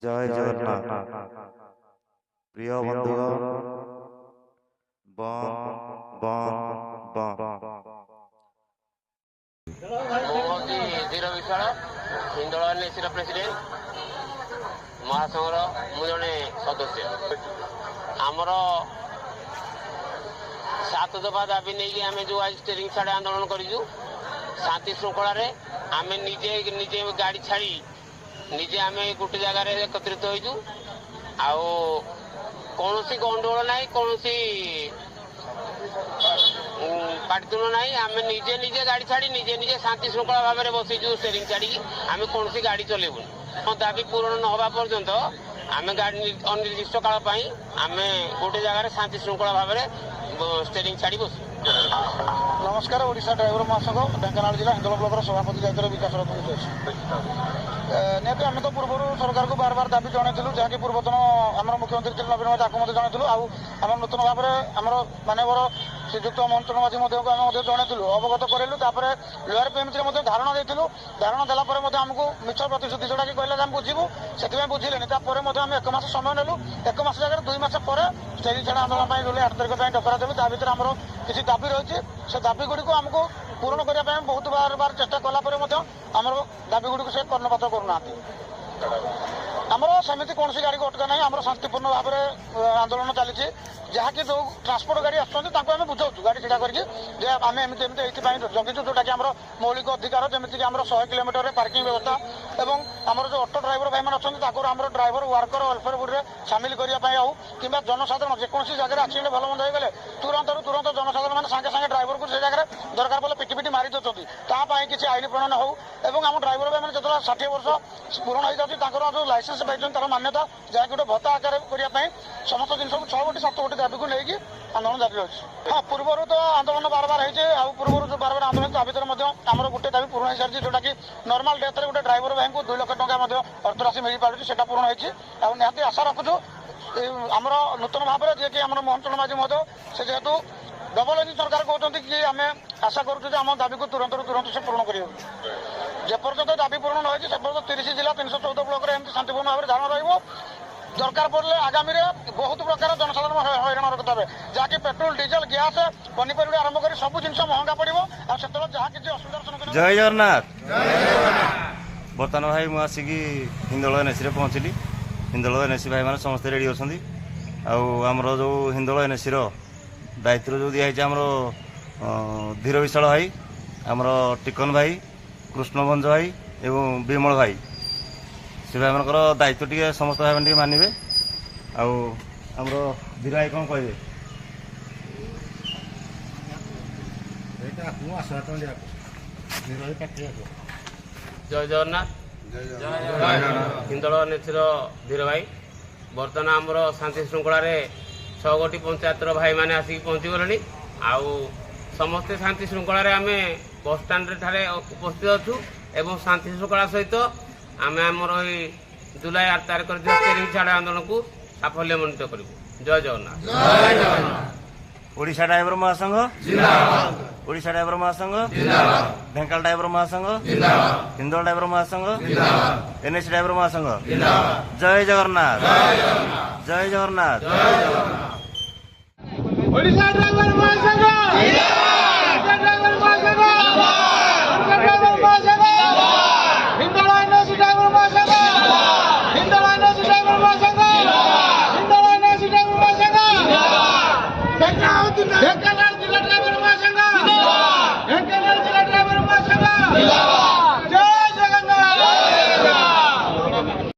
জয় জগন্নাথ। প্রিয় বন্ধুগণ, bomb bomb bomb. ଧୀର ବିଶାଳ Hindol ଏନ୍ଏସିର president ମହାସଂଘର ମୁଁ ଜଣେ ସଦସ୍ୟ। ଆମର 7 ଦଫା ଦାବି ନେଇକି ଆମେ ଯେଉଁ ଆଜି ଷ୍ଟେରିଂ ଛାଡ଼ି ଆନ୍ଦୋଳନ କରିଛୁ, ଶାନ୍ତି ଶୃଙ୍ଖଳାରେ ଆମେ ନିଜେ ଗାଡ଼ି ଛାଡ଼ି ନିଜେ ଆମେ ଗୋଟେ ଜାଗାରେ ଏକତ୍ରିତ ହୋଇଛୁ। ଆଉ କୌଣସି ଗଣ୍ଡଗୋଳ ନାହିଁ, କୌଣସି ପାଟିତୁଣ୍ଡ ନାହିଁ। ଆମେ ନିଜେ ଗାଡ଼ି ଛାଡ଼ି ନିଜେ ଶାନ୍ତି ଶୃଙ୍ଖଳା ଭାବରେ ବସିଛୁ ଷ୍ଟେରିଂ ଛାଡ଼ିକି। ଆମେ କୌଣସି ଗାଡ଼ି ଚଲେଇବୁନି। ଦାବି ପୂରଣ ନ ହେବା ପର୍ଯ୍ୟନ୍ତ ଆମେ ଗାଡ଼ି ଅନିର୍ଦ୍ଦିଷ୍ଟ କାଳ ପାଇଁ ଆମେ ଗୋଟେ ଜାଗାରେ ଶାନ୍ତି ଶୃଙ୍ଖଳା ଭାବରେ ଷ୍ଟେରିଂ ଛାଡ଼ି ବସିବୁ। नमस्कार। ओडिशा ड्राइवर महासंघ ढेंकानाल जिला हिंदोल ब्लॉक सभापति दायित्व विकास रत्न निहती आम तो पूर्व सरकार को बार बार दाबी जनइलु, जहाँकि पूर्वतन आम मुख्यमंत्री नवीन ताकू जनइलु। आम नूतन भाव में आम मानवर श्रीजुक्त मोहन माझी जनइलु, अवगत करेलु। लोअर पीएमसी धारणा देलु। धारणा देलापर आमको मिछ प्रतिश्रुति जोटा कि कहले आम बुझू से बुझिले। आम 1 मास समय नेलु। 1 मास जगह 2 मास पर स्टेरिंग छाड़ आंदोलन जुलाई 8 तारिख डकरा देलु। ता भर आम किसी दाबी रही से दाबी गुड़ी को आमको पूरण करने बहुत बार चेष्टा कलापर आमर दाबी गुड़ी को से कर्णपात करूना। आमर सेमती कौन गाड़ी को अटका ना, आम शांतिपूर्ण भाव में आंदोलन चली। जहाँकि जो ट्रांसपोर्ट गाड़ी आम बुझाऊ गाड़ी छड़ा करके आम एमती जगिचु, जोटा कि मौलिक अधिकार जमीक आम 100 किलोमीटर पार्किंग व्यवस्था और आमर जो ऑटो ड्राइवर भाई मैंने अच्छा आम ड्राइवर वर्कर वेलफेयर बोर्ड में सामिल करने कि जनसाधारण जेकोसी जगह एक्सीडेंट भल मंद हो गले तुरंत जनसाधारण मैंने सागे सागे ड्राइवर को से जगह दरकार पड़े पिटी मारी दौरान तापाई किसी आईन प्रणयन हो। आम ड्राइवर भाई मैंने जो 60 वर्ष पूरण हो जाती जो लाइसेंस पाई तार मान्यता जहाँकि गोटे भत्ता आकार करने समस्त जिन 6 गोटी 7 गोटी दाबी को लेकिन आंदोलन जारी रही। हाँ, पूर्व तो आंदोलन बार बार होती पूर्व जो बार बार आंदोलन ता भर आम गोटे दाबी पूरण हो सारी, जोटा कि नॉर्मल डेथ रे गोटे ड्राइवर भाई को 2 लाख टंका अर्थराशि मिल पार्टी से पूरण होती। निहाती आशा रखुचु आमर नूतन भाव में जी आम मोहन चरण माझी महोदय से जेहेतु डबल इंजिन सरकार कहते कि आम आशा करुँ आम दाबी को तुरंत से पूरण कर जेपर्यंत दाबी पूरण न हो से 30 जिला 314 ब्लॉक एमती शांतिपूर्ण भाव में धारण रही। दरकार पड़े आगामी बहुत प्रकार जनसाधारण हईराण रखते जहाँकि पेट्रोल डीजेल गैस पनीपरिया आरंभ कर सब जिन महंगा पड़ो जहाँ किसी असुविधा। जय जगन्नाथ। बर्तमान भाई मुझे आसिकी हिंदोल एनएसी पहुँचली। हिंदोल एनएसी भाई मैंने समस्त रेडी अच्छा। आमर जो हिंदोल एनएसी दायित्व जो दिखाई आमर धीर विशाल भाई, आमर टिकन भाई, कृष्णभंज भाई एवं विमल भाई, से भाई मान दायित्व टी समस्त भाई टे मानवे। आमर धीर भाई कौन कहे? जय जगन्नाथ। हिंदोल एनएसी धीर भाई बर्तमान आमर शांति श्रृंखला 6 गोटी पंचायतर भाई मैंने आसिक पहुँची गले। आउ समस्ते शांति श्रृंखला आम बसस्टाण्ड ठारे उपस्थित अच्छु एवं शांति श्रृंखला सहित आम आमर जुलाई 8 तारिख स्टेरिंग छाड़ आंदोलन को साफल्यमंडित करूँ। जय जगन्नाथ। ओडिशा ड्राइवर महासंघ, ओडिशा ड्राइवर महासंघ, ढेंकानाल ड्राइवर महासंघ, हिंदोल ड्राइवर महासंघ, एनएसी ड्राइवर महासंघ। जय जगन्नाथ। जय जगन्नाथ। ओडिशा ड्राइवर महासंघ।